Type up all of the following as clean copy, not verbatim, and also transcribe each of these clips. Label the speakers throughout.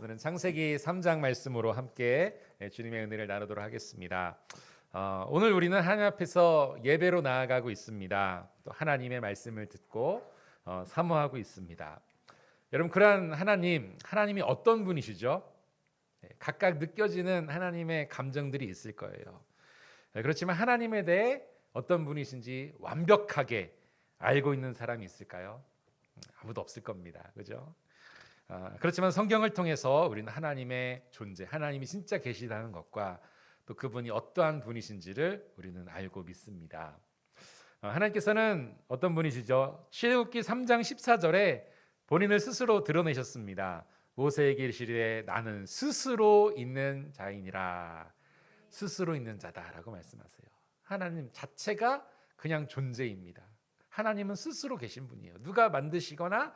Speaker 1: 오늘은 창세기 3장 말씀으로 함께 주님의 은혜를 나누도록 하겠습니다. 오늘 우리는 하나님 앞에서 예배로 나아가고 있습니다. 또 하나님의 말씀을 듣고 사모하고 있습니다. 여러분, 그러한 하나님이 어떤 분이시죠? 각각 느껴지는 하나님의 감정들이 있을 거예요. 그렇지만 하나님에 대해 어떤 분이신지 완벽하게 알고 있는 사람이 있을까요? 아무도 없을 겁니다. 그죠? 그렇지만 성경을 통해서 우리는 하나님의 존재, 하나님이 진짜 계시다는 것과 또 그분이 어떠한 분이신지를 우리는 알고 믿습니다. 하나님께서는 어떤 분이시죠? 출애굽기 3장 14절에 본인을 스스로 드러내셨습니다. 모세에게 이르시되 나는 스스로 있는 자이니라. 스스로 있는 자다라고 말씀하세요. 하나님 자체가 그냥 존재입니다. 하나님은 스스로 계신 분이에요. 누가 만드시거나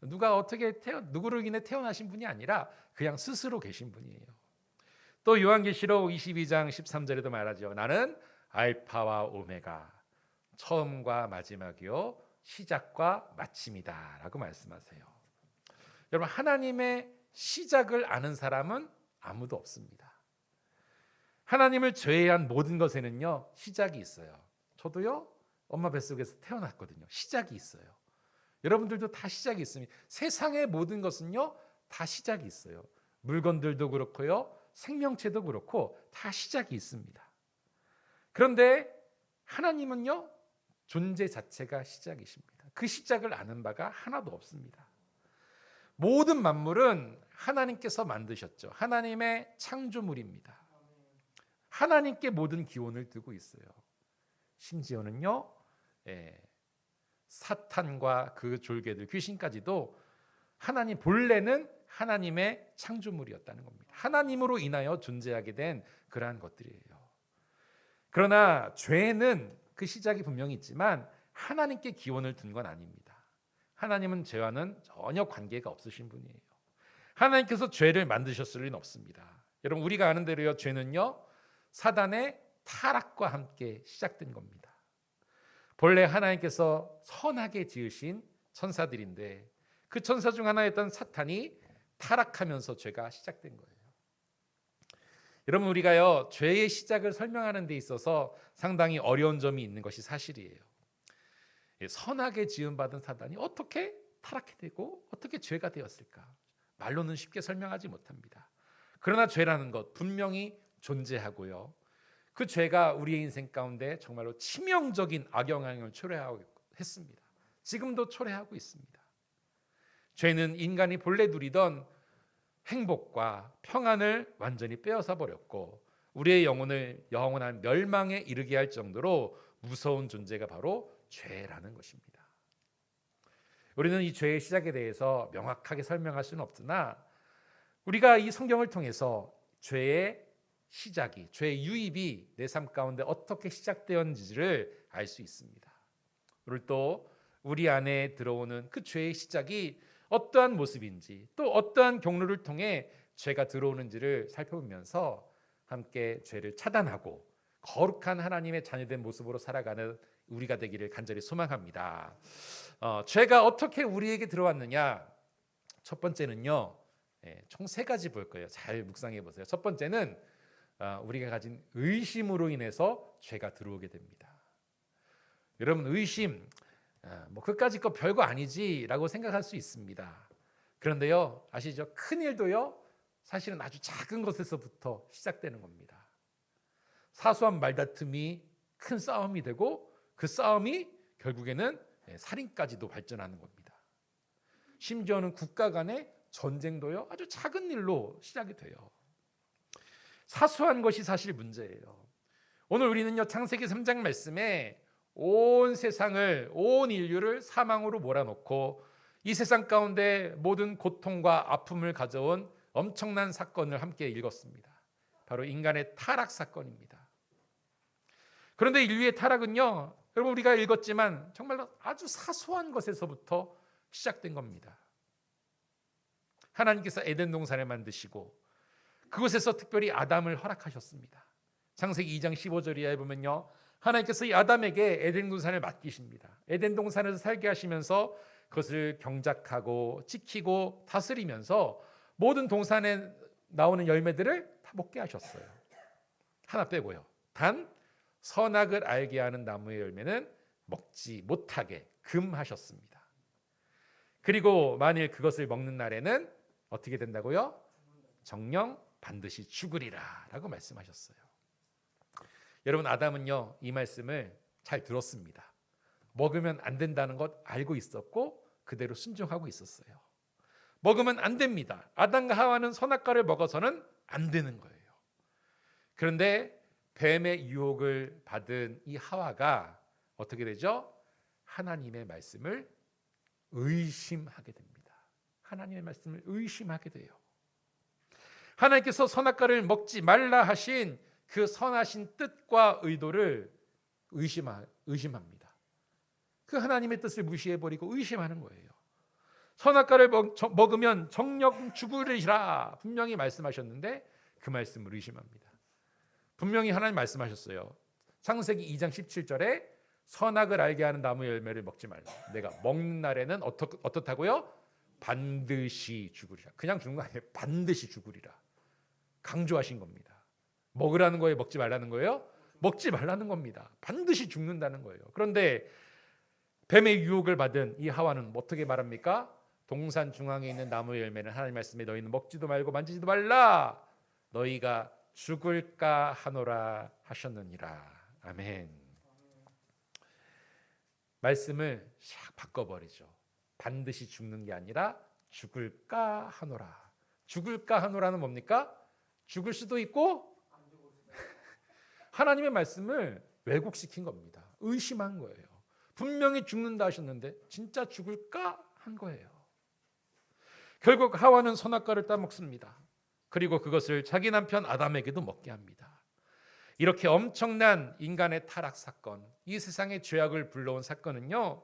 Speaker 1: 누가 어떻게 누구를 인해 태어나신 분이 아니라 그냥 스스로 계신 분이에요. 또 요한계시록 22장 13절에도 말하죠. 나는 알파와 오메가, 처음과 마지막이요 시작과 마침이다 라고 말씀하세요. 여러분, 하나님의 시작을 아는 사람은 아무도 없습니다. 하나님을 제외한 모든 것에는요 시작이 있어요. 저도요 엄마 뱃속에서 태어났거든요. 시작이 있어요. 여러분들도 다 시작이 있습니다. 세상의 모든 것은요 다 시작이 있어요. 물건들도 그렇고요, 생명체도 그렇고 다 시작이 있습니다. 그런데 하나님은요 존재 자체가 시작이십니다. 그 시작을 아는 바가 하나도 없습니다. 모든 만물은 하나님께서 만드셨죠. 하나님의 창조물입니다. 하나님께 모든 기원을 두고 있어요. 심지어는요 사탄과 그 졸개들, 귀신까지도 하나님 본래는 하나님의 창조물이었다는 겁니다. 하나님으로 인하여 존재하게 된 그러한 것들이에요. 그러나 죄는 그 시작이 분명히 있지만 하나님께 기원을 둔 건 아닙니다. 하나님은 죄와는 전혀 관계가 없으신 분이에요. 하나님께서 죄를 만드셨을 리는 없습니다. 여러분, 우리가 아는 대로요 죄는요 사단의 타락과 함께 시작된 겁니다. 본래 하나님께서 선하게 지으신 천사들인데 그 천사 중 하나였던 사탄이 타락하면서 죄가 시작된 거예요. 여러분, 우리가요 죄의 시작을 설명하는 데 있어서 상당히 어려운 점이 있는 것이 사실이에요. 선하게 지음받은 사단이 어떻게 타락이 되고 어떻게 죄가 되었을까? 말로는 쉽게 설명하지 못합니다. 그러나 죄라는 것 분명히 존재하고요, 그 죄가 우리의 인생 가운데 정말로 치명적인 악영향을 초래하고 했습니다. 지금도 초래하고 있습니다. 죄는 인간이 본래 누리던 행복과 평안을 완전히 빼앗아 버렸고 우리의 영혼을 영원한 멸망에 이르게 할 정도로 무서운 존재가 바로 죄라는 것입니다. 우리는 이 죄의 시작에 대해서 명확하게 설명할 수는 없으나 우리가 이 성경을 통해서 죄의 시작이, 죄의 유입이 내 삶 가운데 어떻게 시작되었는지를 알 수 있습니다. 오늘 또 우리 안에 들어오는 그 죄의 시작이 어떠한 모습인지, 또 어떠한 경로를 통해 죄가 들어오는지를 살펴보면서 함께 죄를 차단하고 거룩한 하나님의 자녀된 모습으로 살아가는 우리가 되기를 간절히 소망합니다. 죄가 어떻게 우리에게 들어왔느냐? 첫 번째는요, 총 3가지 볼 거예요. 잘 묵상해 보세요. 첫 번째는 우리가 가진 의심으로 인해서 죄가 들어오게 됩니다. 여러분, 의심 그까짓 거 별거 아니지라고 생각할 수 있습니다. 그런데요, 아시죠? 큰 일도요 사실은 아주 작은 것에서부터 시작되는 겁니다. 사소한 말다툼이 큰 싸움이 되고 그 싸움이 결국에는 살인까지도 발전하는 겁니다. 심지어는 국가 간의 전쟁도요 아주 작은 일로 시작이 돼요. 사소한 것이 사실 문제예요. 오늘 우리는요 창세기 3장 말씀에 온 세상을, 온 인류를 사망으로 몰아넣고 이 세상 가운데 모든 고통과 아픔을 가져온 엄청난 사건을 함께 읽었습니다. 바로 인간의 타락 사건입니다. 그런데 인류의 타락은요, 여러분 우리가 읽었지만 정말로 아주 사소한 것에서부터 시작된 겁니다. 하나님께서 에덴 동산을 만드시고 그곳에서 특별히 아담을 허락하셨습니다. 창세기 2장 15절에 보면요, 하나님께서 이 아담에게 에덴 동산을 맡기십니다. 에덴 동산에서 살게 하시면서 그것을 경작하고 지키고 다스리면서 모든 동산에 나오는 열매들을 다 먹게 하셨어요. 하나 빼고요. 단 선악을 알게 하는 나무의 열매는 먹지 못하게 금하셨습니다. 그리고 만일 그것을 먹는 날에는 어떻게 된다고요? 정녕 반드시 죽으리라 라고 말씀하셨어요. 여러분, 아담은요 이 말씀을 잘 들었습니다. 먹으면 안 된다는 것 알고 있었고 그대로 순종하고 있었어요. 먹으면 안 됩니다. 아담과 하와는 선악과를 먹어서는 안 되는 거예요. 그런데 뱀의 유혹을 받은 이 하와가 어떻게 되죠? 하나님의 말씀을 의심하게 됩니다. 하나님의 말씀을 의심하게 돼요. 하나님께서 선악과를 먹지 말라 하신 그 선하신 뜻과 의도를 의심합니다. 그 하나님의 뜻을 무시해버리고 의심하는 거예요. 선악과를 먹으면 정녕 죽으리라 분명히 말씀하셨는데 그 말씀을 의심합니다. 분명히 하나님 말씀하셨어요. 창세기 2장 17절에 선악을 알게 하는 나무 열매를 먹지 말라. 내가 먹는 날에는 어떻다고요? 반드시 죽으리라. 그냥 죽는 거 아니에요. 반드시 죽으리라. 강조하신 겁니다. 먹으라는 거예요? 먹지 말라는 거예요? 먹지 말라는 겁니다. 반드시 죽는다는 거예요. 그런데 뱀의 유혹을 받은 이 하와는 어떻게 말합니까? 동산 중앙에 있는 나무 열매는 하나님 말씀에 너희는 먹지도 말고 만지지도 말라. 너희가 죽을까 하노라 하셨느니라. 아멘. 말씀을 샥 바꿔버리죠. 반드시 죽는 게 아니라 죽을까 하노라. 죽을까 하노라는 뭡니까? 죽을 수도 있고 하나님의 말씀을 왜곡시킨 겁니다. 의심한 거예요. 분명히 죽는다 하셨는데 진짜 죽을까 한 거예요. 결국 하와는 선악과를 따먹습니다. 그리고 그것을 자기 남편 아담에게도 먹게 합니다. 이렇게 엄청난 인간의 타락 사건, 이 세상의 죄악을 불러온 사건은요,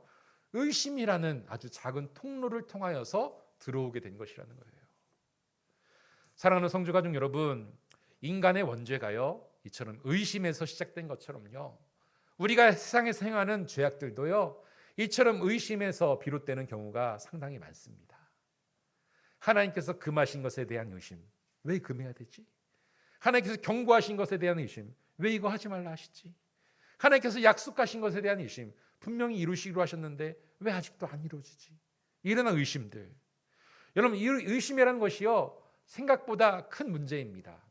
Speaker 1: 의심이라는 아주 작은 통로를 통하여서 들어오게 된 것이라는 거예요. 사랑하는 성도가족 여러분, 인간의 원죄가요 이처럼 의심에서 시작된 것처럼요, 우리가 세상에서 행하는 죄악들도요 이처럼 의심에서 비롯되는 경우가 상당히 많습니다. 하나님께서 금하신 것에 대한 의심, 왜 금해야 되지? 하나님께서 경고하신 것에 대한 의심, 왜 이거 하지 말라 하시지? 하나님께서 약속하신 것에 대한 의심, 분명히 이루시기로 하셨는데 왜 아직도 안 이루어지지? 이런 의심들. 여러분, 이 의심이라는 것이요 생각보다 큰 문제입니다.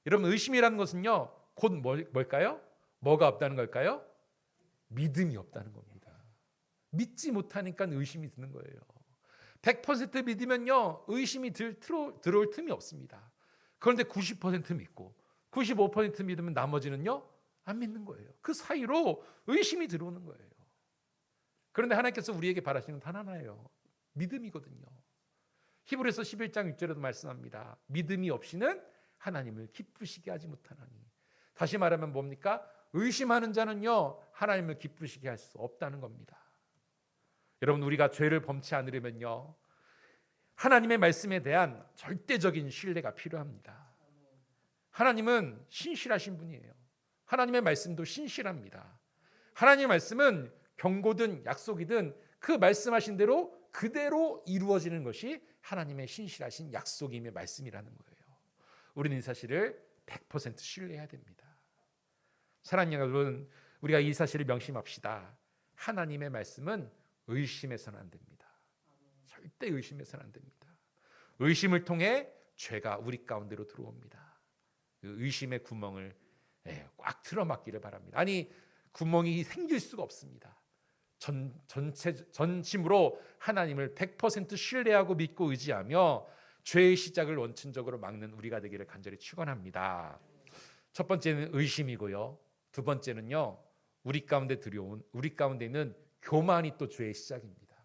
Speaker 1: 여러분, 의심이라는 것은요 곧 뭘까요? 뭐가 없다는 걸까요? 믿음이 없다는 겁니다. 믿지 못하니까 의심이 드는 거예요. 100% 믿으면요 의심이 들어올 틈이 없습니다. 그런데 90% 믿고 95% 믿으면 나머지는요 안 믿는 거예요. 그 사이로 의심이 들어오는 거예요. 그런데 하나님께서 우리에게 바라시는 건 하나예요. 믿음이거든요. 히브리서 11장 6절에도 말씀합니다. 믿음이 없이는 하나님을 기쁘시게 하지 못하나니. 다시 말하면 뭡니까? 의심하는 자는요 하나님을 기쁘시게 할 수 없다는 겁니다. 여러분, 우리가 죄를 범치 않으려면요 하나님의 말씀에 대한 절대적인 신뢰가 필요합니다. 하나님은 신실하신 분이에요. 하나님의 말씀도 신실합니다. 하나님의 말씀은 경고든 약속이든 그 말씀하신 대로 그대로 이루어지는 것이 하나님의 신실하신 약속임의 말씀이라는 거예요. 우리는 이 사실을 100% 신뢰해야 됩니다. 사랑하는 여러분, 우리가 이 사실을 명심합시다. 하나님의 말씀은 의심해서는 안 됩니다. 절대 의심해서는 안 됩니다. 의심을 통해 죄가 우리 가운데로 들어옵니다. 그 의심의 구멍을 꽉 틀어막기를 바랍니다. 아니, 구멍이 생길 수가 없습니다. 전심으로 하나님을 100% 신뢰하고 믿고 의지하며 죄의 시작을 원천적으로 막는 우리가 되기를 간절히 축원합니다. 첫 번째는 의심이고요. 두 번째는요, 우리 가운데 있는 교만이 또 죄의 시작입니다.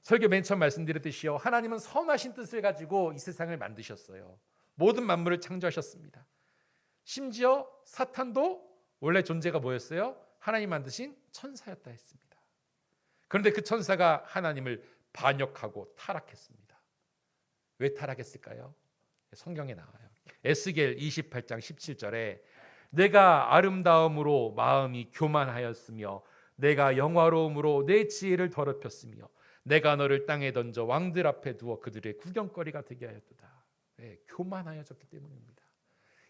Speaker 1: 설교 맨 처음 말씀드렸듯이요, 하나님은 선하신 뜻을 가지고 이 세상을 만드셨어요. 모든 만물을 창조하셨습니다. 심지어 사탄도 원래 존재가 뭐였어요? 하나님 만드신 천사였다 했습니다. 그런데 그 천사가 하나님을 반역하고 타락했습니다. 왜 타락했을까요? 성경에 나와요. 에스겔 28장 17절에 내가 아름다움으로 마음이 교만하였으며 내가 영화로움으로 내 지혜를 더럽혔으며 내가 너를 땅에 던져 왕들 앞에 두어 그들의 구경거리가 되게 하였도다. 교만하여졌기 때문입니다.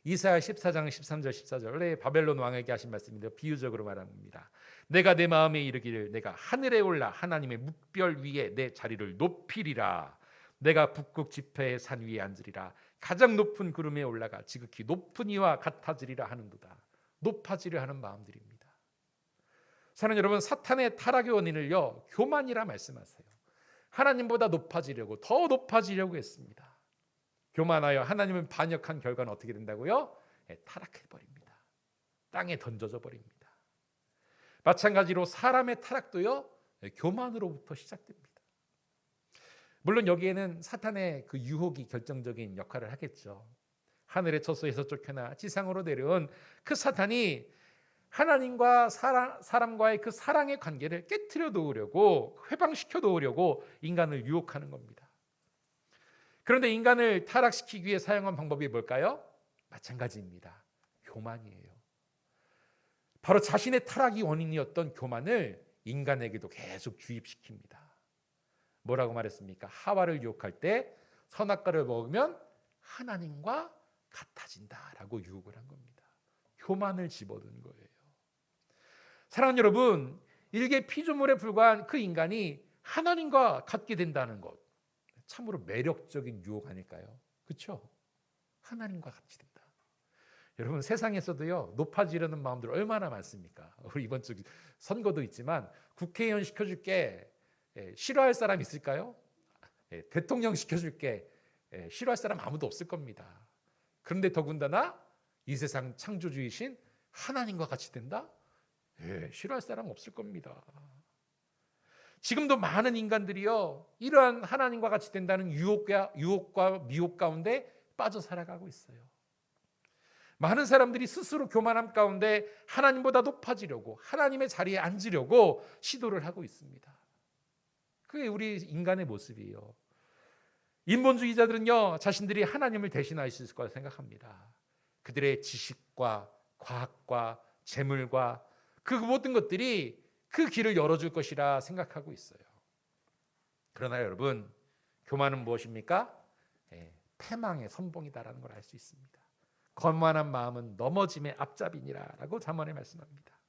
Speaker 1: 이사야 14장 13절 14절에 바벨론 왕에게 하신 말씀인데요, 비유적으로 말합니다. 내가 내 마음에 이르기를 내가 하늘에 올라 하나님의 묵별 위에 내 자리를 높이리라. 내가 북극 지폐의 산 위에 앉으리라. 가장 높은 구름에 올라가 지극히 높은 이와 같아지리라 하는도다. 높아지려 하는 마음들입니다. 사랑하는 여러분, 사탄의 타락의 원인을요, 교만이라 말씀하세요. 하나님보다 높아지려고, 더 높아지려고 했습니다. 교만하여 하나님을 반역한 결과는 어떻게 된다고요? 타락해버립니다. 땅에 던져져 버립니다. 마찬가지로 사람의 타락도요, 교만으로부터 시작됩니다. 물론 여기에는 사탄의 그 유혹이 결정적인 역할을 하겠죠. 하늘의 처소에서 쫓겨나 지상으로 내려온 그 사탄이 하나님과 사람과의 그 사랑의 관계를 깨트려 놓으려고, 회방시켜 놓으려고 인간을 유혹하는 겁니다. 그런데 인간을 타락시키기 위해 사용한 방법이 뭘까요? 마찬가지입니다. 교만이에요. 바로 자신의 타락이 원인이었던 교만을 인간에게도 계속 주입시킵니다. 뭐라고 말했습니까? 하와를 유혹할 때 선악과를 먹으면 하나님과 같아진다라고 유혹을 한 겁니다. 교만을 집어든 거예요. 사랑하는 여러분, 일개 피조물에 불과한 그 인간이 하나님과 같게 된다는 것, 참으로 매력적인 유혹 아닐까요? 그렇죠? 하나님과 같이 된다. 여러분, 세상에서도요, 높아지려는 마음들 얼마나 많습니까? 우리 이번 주 선거도 있지만 국회의원 시켜줄게, 싫어할 사람 있을까요? 대통령 시켜줄게, 싫어할 사람 아무도 없을 겁니다. 그런데 더군다나 이 세상 창조주이신 하나님과 같이 된다? 싫어할 사람 없을 겁니다. 지금도 많은 인간들이요, 이러한 하나님과 같이 된다는 유혹과 미혹 가운데 빠져 살아가고 있어요. 많은 사람들이 스스로 교만함 가운데 하나님보다 높아지려고, 하나님의 자리에 앉으려고 시도를 하고 있습니다. 그게 우리 인간의 모습이에요. 인본주의자들은요, 자신들이 하나님을 대신할 수 있을 거라 생각합니다. 그들의 지식과 과학과 재물과 그 모든 것들이 그 길을 열어줄 것이라 생각하고 있어요. 그러나 여러분, 교만은 무엇입니까? 패망의 선봉이다라는 걸 알 수 있습니다. 거만한 마음은 넘어짐의 앞잡이니라라고 잠언에 말씀합니다.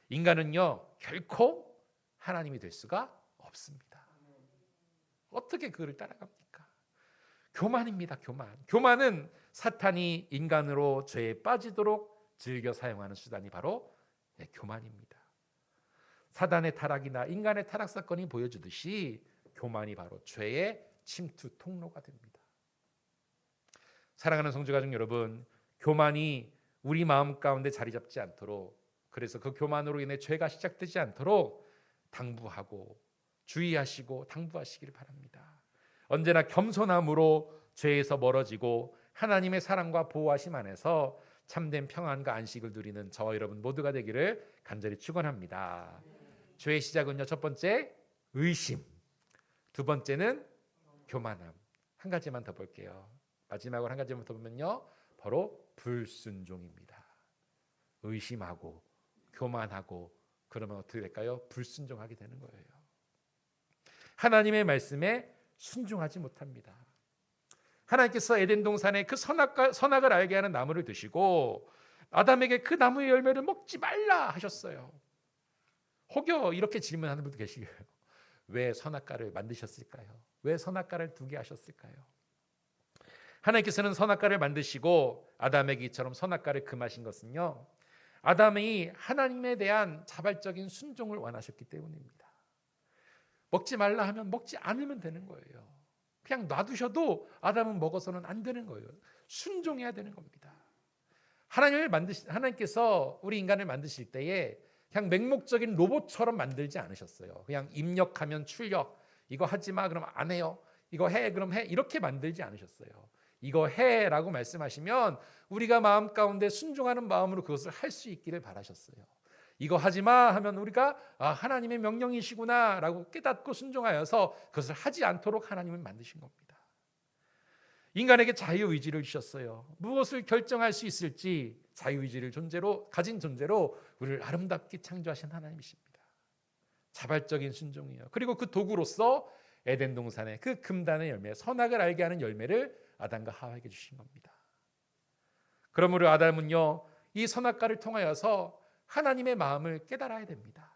Speaker 1: 인간은요, 결코 하나님이 될 수가 없습니다. 어떻게 그를 따라갑니까? 교만입니다. 교만은 사탄이 인간으로 죄에 빠지도록 즐겨 사용하는 수단이 바로 교만입니다. 사단의 타락이나 인간의 타락 사건이 보여주듯이 교만이 바로 죄의 침투 통로가 됩니다. 사랑하는 성도가족 여러분, 교만이 우리 마음 가운데 자리 잡지 않도록, 그래서 그 교만으로 인해 죄가 시작되지 않도록 당부하고 주의하시고 당부하시기를 바랍니다. 언제나 겸손함으로 죄에서 멀어지고 하나님의 사랑과 보호하심 안에서 참된 평안과 안식을 누리는 저와 여러분 모두가 되기를 간절히 축원합니다. 죄의 시작은요, 첫 번째 의심, 두 번째는 교만함. 한 가지만 더 볼게요. 마지막으로 한 가지만 더 보면요, 바로 불순종입니다. 의심하고 교만하고 그러면 어떻게 될까요? 불순종하게 되는 거예요. 하나님의 말씀에 순종하지 못합니다. 하나님께서 에덴 동산에 그 선악을 알게 하는 나무를 드시고 아담에게 그 나무의 열매를 먹지 말라 하셨어요. 혹여 이렇게 질문하는 분도 계시고요. 왜 선악과를 만드셨을까요? 왜 선악과를 두게 하셨을까요? 하나님께서는 선악과를 만드시고 아담에게 이처럼 선악과를 금하신 것은요, 아담이 하나님에 대한 자발적인 순종을 원하셨기 때문입니다. 먹지 말라 하면 먹지 않으면 되는 거예요. 그냥 놔두셔도 아담은 먹어서는 안 되는 거예요. 순종해야 되는 겁니다. 하나님께서 우리 인간을 만드실 때에 그냥 맹목적인 로봇처럼 만들지 않으셨어요. 그냥 입력하면 출력, 이거 하지 마 그러면 안 해요, 이거 해 그럼 해, 이렇게 만들지 않으셨어요. 이거 해라고 말씀하시면 우리가 마음 가운데 순종하는 마음으로 그것을 할 수 있기를 바라셨어요. 이거 하지 마 하면 우리가 하나님의 명령이시구나 라고 깨닫고 순종하여서 그것을 하지 않도록 하나님은 만드신 겁니다. 인간에게 자유의지를 주셨어요. 무엇을 결정할 수 있을지 자유의지를 가진 존재로 우리를 아름답게 창조하신 하나님이십니다. 자발적인 순종이에요. 그리고 그 도구로서 에덴 동산의 그 금단의 열매, 선악을 알게 하는 열매를 아담과 하와에게 주신 겁니다. 그러므로 아담은요, 이 선악과를 통하여서 하나님의 마음을 깨달아야 됩니다.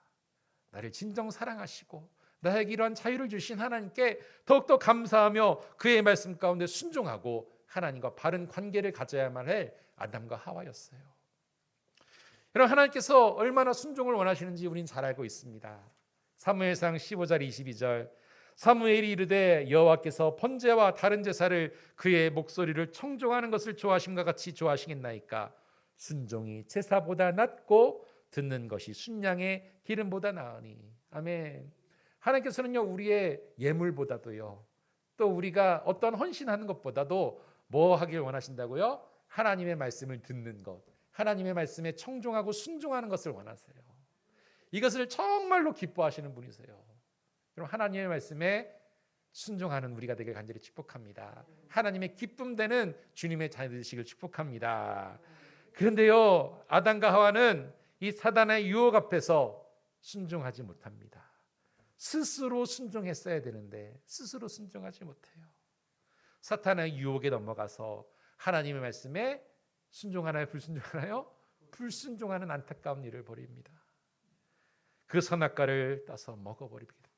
Speaker 1: 나를 진정 사랑하시고 나에게 이러한 자유를 주신 하나님께 더욱더 감사하며 그의 말씀 가운데 순종하고 하나님과 바른 관계를 가져야만 할 아담과 하와였어요. 여러분, 하나님께서 얼마나 순종을 원하시는지 우리는 잘 알고 있습니다. 사무엘상 15절 22절, 사무엘이 이르되 여호와께서 번제와 다른 제사를 그의 목소리를 청종하는 것을 좋아하심과 같이 좋아하시겠나이까. 순종이 제사보다 낫고 듣는 것이 순양의 기름보다 나으니. 아멘. 하나님께서는요, 우리의 예물보다도요, 또 우리가 어떤 헌신하는 것보다도 뭐 하길 원하신다고요? 하나님의 말씀을 듣는 것, 하나님의 말씀에 청종하고 순종하는 것을 원하세요. 이것을 정말로 기뻐하시는 분이세요. 그럼 하나님의 말씀에 순종하는 우리가 되길 간절히 축복합니다. 하나님의 기쁨 되는 주님의 자녀 되시길 축복합니다. 그런데요, 아담과 하와는 이 사단의 유혹 앞에서 순종하지 못합니다. 스스로 순종했어야 되는데 스스로 순종하지 못해요. 사탄의 유혹에 넘어가서 하나님의 말씀에 순종하나요? 불순종하나요? 불순종하는 안타까운 일을 벌입니다. 그 선악과를 따서 먹어버리게 됩니다.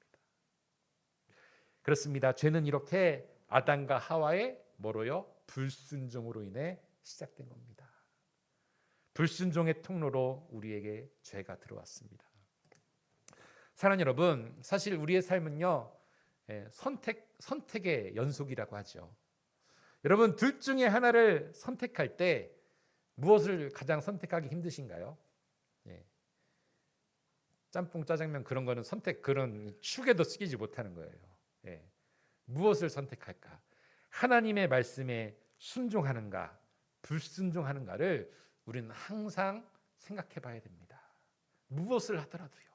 Speaker 1: 그렇습니다. 죄는 이렇게 아담과 하와의 뭐로요? 불순종으로 인해 시작된 겁니다. 불순종의 통로로 우리에게 죄가 들어왔습니다. 사랑하는 여러분, 사실 우리의 삶은요, 선택의 연속이라고 하죠. 여러분, 둘 중에 하나를 선택할 때 무엇을 가장 선택하기 힘드신가요? 짬뽕, 짜장면 그런 거는 그런 축에도 쓰이지 못하는 거예요. 무엇을 선택할까? 하나님의 말씀에 순종하는가, 불순종하는가를 우리는 항상 생각해 봐야 됩니다. 무엇을 하더라도요,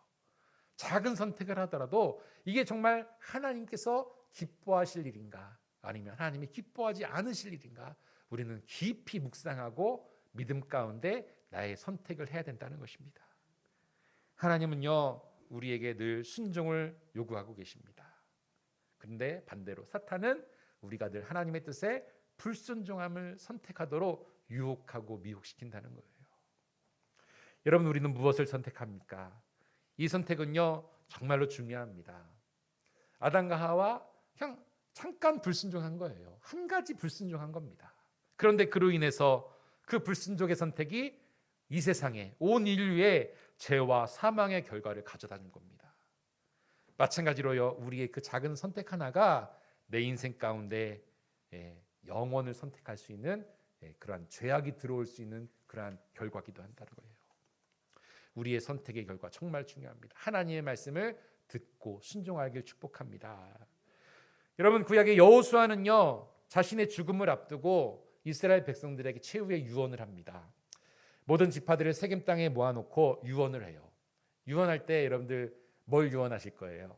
Speaker 1: 작은 선택을 하더라도 이게 정말 하나님께서 기뻐하실 일인가, 아니면 하나님이 기뻐하지 않으실 일인가, 우리는 깊이 묵상하고 믿음 가운데 나의 선택을 해야 된다는 것입니다. 하나님은요, 우리에게 늘 순종을 요구하고 계십니다. 그런데 반대로 사탄은 우리가 늘 하나님의 뜻에 불순종함을 선택하도록 유혹하고 미혹시킨다는 거예요. 여러분, 우리는 무엇을 선택합니까? 이 선택은요, 정말로 중요합니다. 아담과 하와 그냥 잠깐 불순종한 거예요. 한 가지 불순종한 겁니다. 그런데 그로 인해서 그 불순종의 선택이 이 세상에 온 인류의 죄와 사망의 결과를 가져다 준 겁니다. 마찬가지로요, 우리의 그 작은 선택 하나가 내 인생 가운데 영원을 선택할 수 있는 그러한 죄악이 들어올 수 있는 그러한 결과기도 한다는 거예요. 우리의 선택의 결과 정말 중요합니다. 하나님의 말씀을 듣고 순종하길 축복합니다. 여러분, 구약의 여호수아는요, 자신의 죽음을 앞두고 이스라엘 백성들에게 최후의 유언을 합니다. 모든 지파들을 세겜 땅에 모아놓고 유언을 해요. 유언할 때 여러분들 뭘 유언하실 거예요?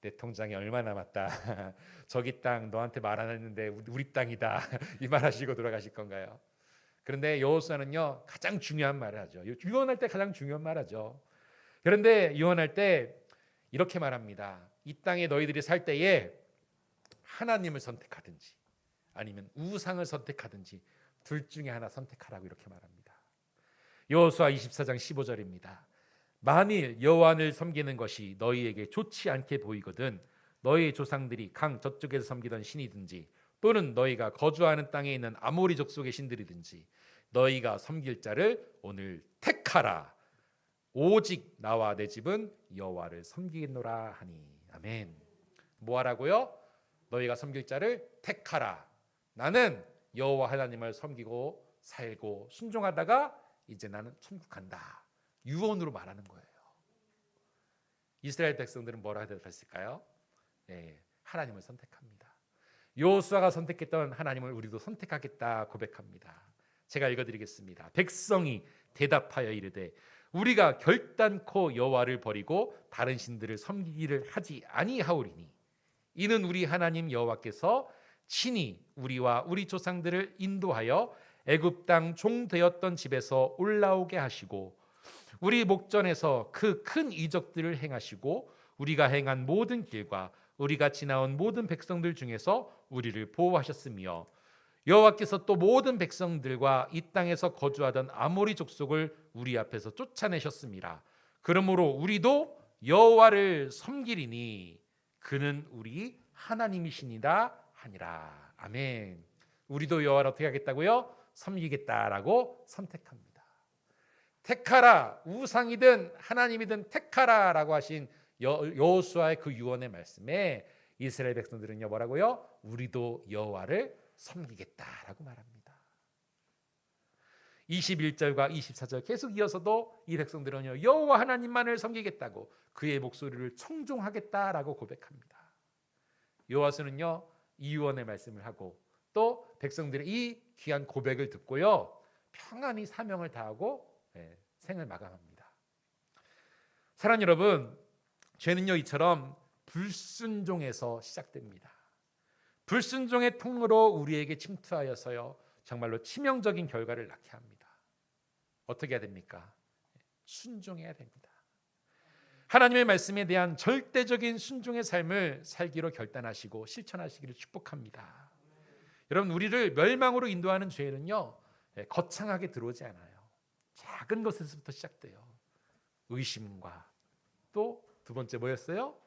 Speaker 1: 내 통장에 얼마 남았다. 저기 땅 너한테 말 안 했는데 우리 땅이다. 이 말 하시고 돌아가실 건가요? 그런데 여호수아는요, 가장 중요한 말을 하죠. 유언할 때 가장 중요한 말 하죠. 그런데 유언할 때 이렇게 말합니다. 이 땅에 너희들이 살 때에 하나님을 선택하든지 아니면 우상을 선택하든지 둘 중에 하나 선택하라고 이렇게 말합니다. 여호수아 24장 15절입니다. 만일 여호와를 섬기는 것이 너희에게 좋지 않게 보이거든 너희 조상들이 강 저쪽에서 섬기던 신이든지 또는 너희가 거주하는 땅에 있는 아모리 족속의 신들이든지 너희가 섬길 자를 오늘 택하라. 오직 나와 내 집은 여호와를 섬기겠노라 하니. 아멘. 뭐 하라고요? 너희가 섬길 자를 택하라. 나는 여호와 하나님을 섬기고 살고 순종하다가 이제 나는 천국 간다. 유언으로 말하는 거예요. 이스라엘 백성들은 뭐라 대답했을까요? 하나님을 선택합니다. 여호수아가 선택했던 하나님을 우리도 선택하겠다 고백합니다. 제가 읽어드리겠습니다. 백성이 대답하여 이르되 우리가 결단코 여호와를 버리고 다른 신들을 섬기기를 하지 아니하오리니 이는 우리 하나님 여호와께서 친히 우리와 우리 조상들을 인도하여 애굽 땅 종 되었던 집에서 올라오게 하시고 우리 목전에서 그 큰 이적들을 행하시고 우리가 행한 모든 길과 우리가 지나온 모든 백성들 중에서 우리를 보호하셨으며 여호와께서 또 모든 백성들과 이 땅에서 거주하던 아모리 족속을 우리 앞에서 쫓아내셨습니다. 그러므로 우리도 여호와를 섬기리니 그는 우리 하나님이시니라 하니라. 아멘. 우리도 여호와를 어떻게 하겠다고요? 섬기겠다라고 선택합니다. 택하라, 우상이든 하나님이든 택하라라고 하신 여호수아의 그 유언의 말씀에 이스라엘 백성들은요 뭐라고요? 우리도 여호와를 섬기겠다라고 말합니다. 21절과 24절 계속 이어서도 이 백성들은요 여호와 하나님만을 섬기겠다고 그의 목소리를 청종하겠다라고 고백합니다. 여호와서는요 이 유언의 말씀을 하고 또 백성들의 이 귀한 고백을 듣고요 평안히 사명을 다하고 생을 마감합니다. 사랑하는 여러분, 죄는요 이처럼 불순종에서 시작됩니다. 불순종의 통로로 우리에게 침투하여서요 정말로 치명적인 결과를 낳게 합니다. 어떻게 해야 됩니까? 순종해야 됩니다. 하나님의 말씀에 대한 절대적인 순종의 삶을 살기로 결단하시고 실천하시기를 축복합니다. 여러분, 우리를 멸망으로 인도하는 죄는요 거창하게 들어오지 않아요. 작은 것에서부터 시작돼요. 의심과 또 두 번째 뭐였어요?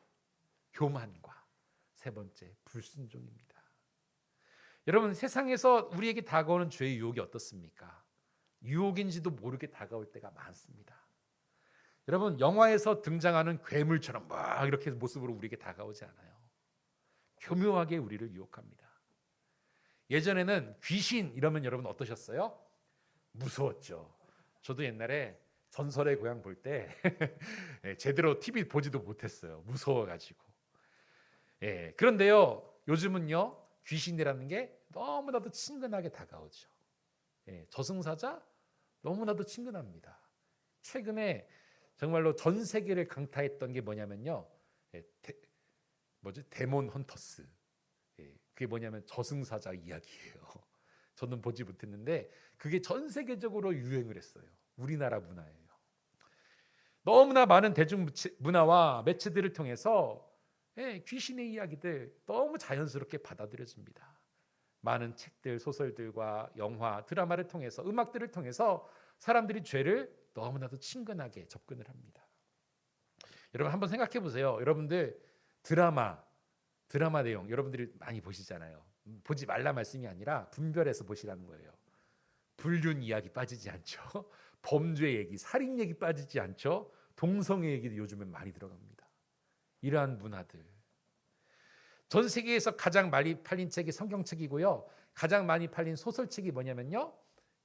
Speaker 1: 교만과 세 번째 불순종입니다. 여러분, 세상에서 우리에게 다가오는 죄의 유혹이 어떻습니까? 유혹인지도 모르게 다가올 때가 많습니다. 여러분, 영화에서 등장하는 괴물처럼 막 이렇게 모습으로 우리에게 다가오지 않아요. 교묘하게 우리를 유혹합니다. 예전에는 귀신 이러면 여러분 어떠셨어요? 무서웠죠. 저도 옛날에 전설의 고향 볼 때 제대로 TV 보지도 못했어요. 무서워가지고. 그런데요 요즘은요 귀신이라는 게 너무나도 친근하게 다가오죠. 저승사자 너무나도 친근합니다. 최근에 정말로 전 세계를 강타했던 게 뭐냐면요 데몬 헌터스. 그게 뭐냐면 저승사자 이야기예요. 저는 보지 못했는데 그게 전 세계적으로 유행을 했어요. 우리나라 문화예요. 너무나 많은 대중문화와 매체들을 통해서 귀신의 이야기들 너무 자연스럽게 받아들여집니다. 많은 책들, 소설들과 영화, 드라마를 통해서 음악들을 통해서 사람들이 죄를 너무나도 친근하게 접근을 합니다. 여러분 한번 생각해 보세요. 여러분들 드라마 내용 여러분들이 많이 보시잖아요. 보지 말라 말씀이 아니라 분별해서 보시라는 거예요. 불륜 이야기 빠지지 않죠. 범죄 얘기, 살인 얘기 빠지지 않죠. 동성애 얘기도 요즘엔 많이 들어갑니다. 이러한 문화들. 전 세계에서 가장 많이 팔린 책이 성경책이고요. 가장 많이 팔린 소설책이 뭐냐면요.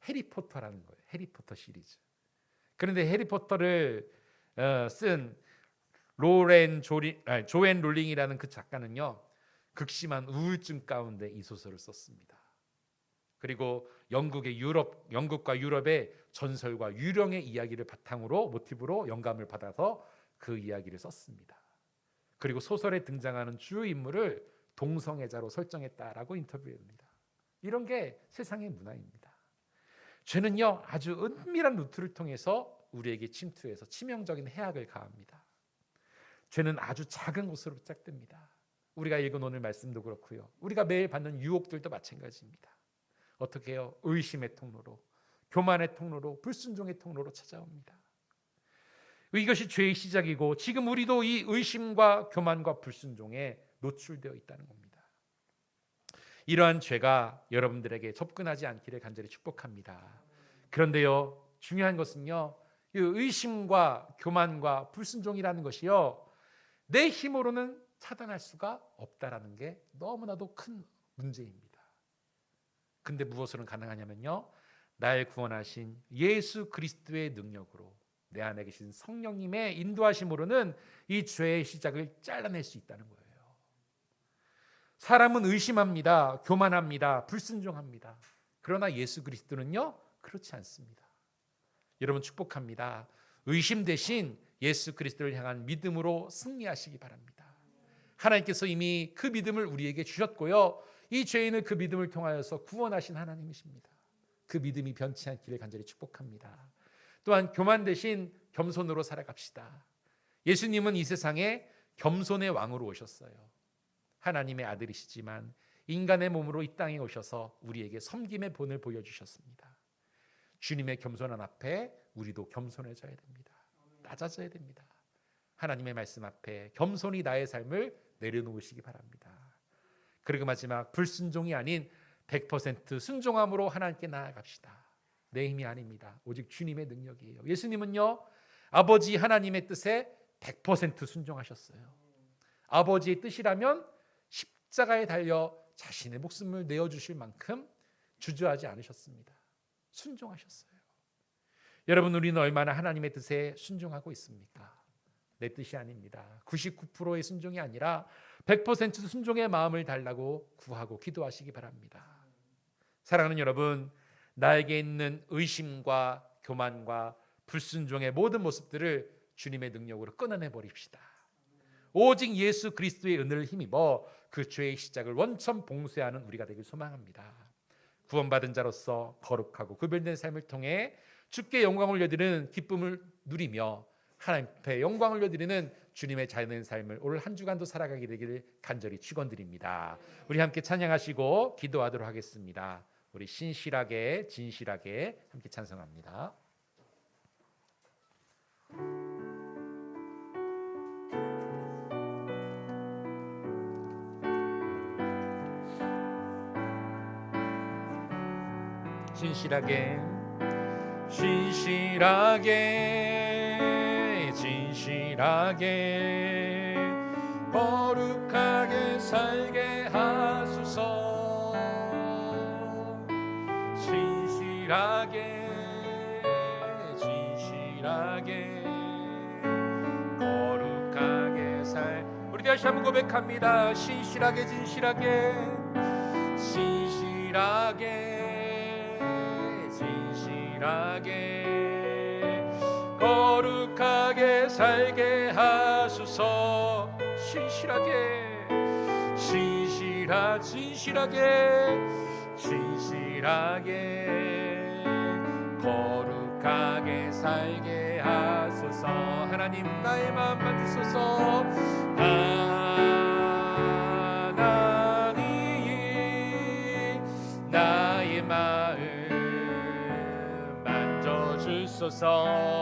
Speaker 1: 해리포터라는 거예요. 해리포터 시리즈. 그런데 해리포터를 쓴 조앤 롤링이라는 그 작가는요. 극심한 우울증 가운데 이 소설을 썼습니다. 그리고 영국과 유럽의 전설과 유령의 이야기를 바탕으로 모티브로 영감을 받아서 그 이야기를 썼습니다. 그리고 소설에 등장하는 주요 인물을 동성애자로 설정했다라고 인터뷰합니다. 이런 게 세상의 문화입니다. 죄는요 아주 은밀한 루트를 통해서 우리에게 침투해서 치명적인 해악을 가합니다. 죄는 아주 작은 것으로 시작됩니다. 우리가 읽은 오늘 말씀도 그렇고요. 우리가 매일 받는 유혹들도 마찬가지입니다. 어떻게 해요? 의심의 통로로, 교만의 통로로, 불순종의 통로로 찾아옵니다. 이것이 죄의 시작이고 지금 우리도 이 의심과 교만과 불순종에 노출되어 있다는 겁니다. 이러한 죄가 여러분들에게 접근하지 않기를 간절히 축복합니다. 그런데요 중요한 것은요 이 의심과 교만과 불순종이라는 것이요 내 힘으로는 차단할 수가 없다라는 게 너무나도 큰 문제입니다. 근데 무엇으로 가능하냐면요 날 구원하신 예수 그리스도의 능력으로 내 안에 계신 성령님의 인도하심으로는 이 죄의 시작을 잘라낼 수 있다는 거예요. 사람은 의심합니다. 교만합니다. 불순종합니다. 그러나 예수 그리스도는요 그렇지 않습니다. 여러분 축복합니다. 의심 대신 예수 그리스도를 향한 믿음으로 승리하시기 바랍니다. 하나님께서 이미 그 믿음을 우리에게 주셨고요. 이 죄인을 그 믿음을 통하여서 구원하신 하나님이십니다. 그 믿음이 변치 않기를 간절히 축복합니다. 또한 교만 대신 겸손으로 살아갑시다. 예수님은 이 세상에 겸손의 왕으로 오셨어요. 하나님의 아들이시지만 인간의 몸으로 이 땅에 오셔서 우리에게 섬김의 본을 보여주셨습니다. 주님의 겸손한 앞에 우리도 겸손해져야 됩니다. 낮아져야 됩니다. 하나님의 말씀 앞에 겸손히 나의 삶을 내려놓으시기 바랍니다. 그리고 마지막, 불순종이 아닌 100% 순종함으로 하나님께 나아갑시다. 내 힘이 아닙니다. 오직 주님의 능력이에요. 예수님은요, 아버지 하나님의 뜻에 100% 순종하셨어요. 아버지의 뜻이라면 십자가에 달려 자신의 목숨을 내어주실 만큼 주저하지 않으셨습니다. 순종하셨어요. 여러분, 우리는 얼마나 하나님의 뜻에 순종하고 있습니까? 내 뜻이 아닙니다. 99%의 순종이 아니라 100% 순종의 마음을 달라고 구하고 기도하시기 바랍니다. 사랑하는 여러분, 나에게 있는 의심과 교만과 불순종의 모든 모습들을 주님의 능력으로 끊어내 버립시다. 오직 예수 그리스도의 은혜를 힘입어 그 죄의 시작을 원천 봉쇄하는 우리가 되길 소망합니다. 구원받은 자로서 거룩하고 구별된 삶을 통해 주께 영광을 올려드리는 기쁨을 누리며 하나님 앞에 영광을 올려드리는 주님의 자유된 삶을 올 한 주간도 살아가게 되기를 간절히 축원드립니다. 우리 함께 찬양하시고 기도하도록 하겠습니다. 우리 신실하게 진실하게 함께 찬송합니다. 진실하게 진실하게 진실하게 거룩하게 살게 하소서. 진실하게 진실하게 거룩하게 우리 다시 한번 고백합니다. 신실하게 진실하게 진실하게 진실하게 거룩하게 살게 하소서. 진실하게 진실하게 진실하게 거룩하게 살게 하소서. 하나님, 나의 마음 만지소서. 하나님, 나의 마음 만져주소서.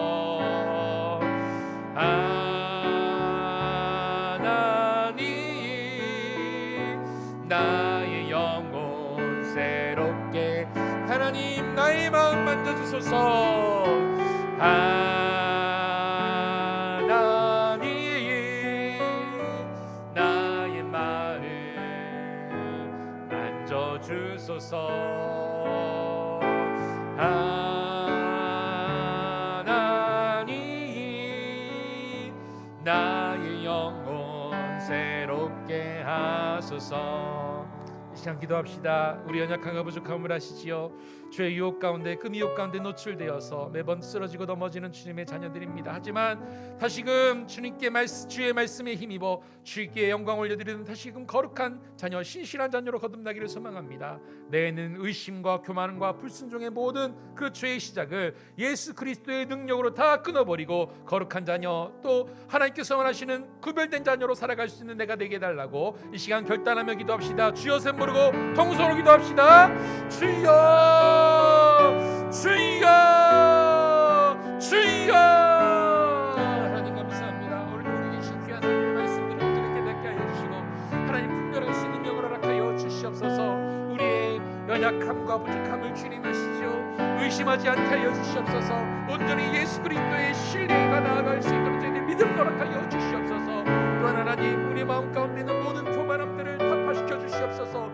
Speaker 1: 하나님, 나의 영혼 새롭게. 하나님, 나의 마음 만져주소서. 하나님, 나의 마음 만져주소서. 하나님, 나의 영혼 새롭게 하소서. 이 시간 기도합시다. 우리 연약함과 부족함을 아시지요. 죄의 유혹 가운데, 그 미혹 가운데 노출되어서 매번 쓰러지고 넘어지는 주님의 자녀들입니다. 하지만 다시금 주님께 주의 말씀에 힘입어 주께 영광 올려드리는 다시금 거룩한 자녀, 신실한 자녀로 거듭나기를 소망합니다. 내는 의심과 교만과 불순종의 모든 그 죄의 시작을 예수 그리스도의 능력으로 다 끊어버리고 거룩한 자녀, 또 하나님께서 원하시는 구별된 자녀로 살아갈 수 있는 내가 되게 해달라고 이 시간 결단하며 기도합시다. 주여 샘 모르고 통성으로 기도합시다. 주여, 주여, 주여. 하나님 감사합니다. 오늘도 우리 계신 귀한 하나님의 말씀들을 온전히 깨닫게 하여 주시고 하나님 분별할 수 있는 영을 허락하여 주시옵소서. 우리의 연약함과 부족함을 주님 아시죠. 의심하지 않게 하여 주시옵소서. 온전히 예수 그리스도의 신뢰가 나아갈 수 있도록 저희의 믿음 허락하여 주시옵소서. 또한 하나님, 우리 마음 가운데 있는 모든 교만함들을 타파시켜 주시옵소서.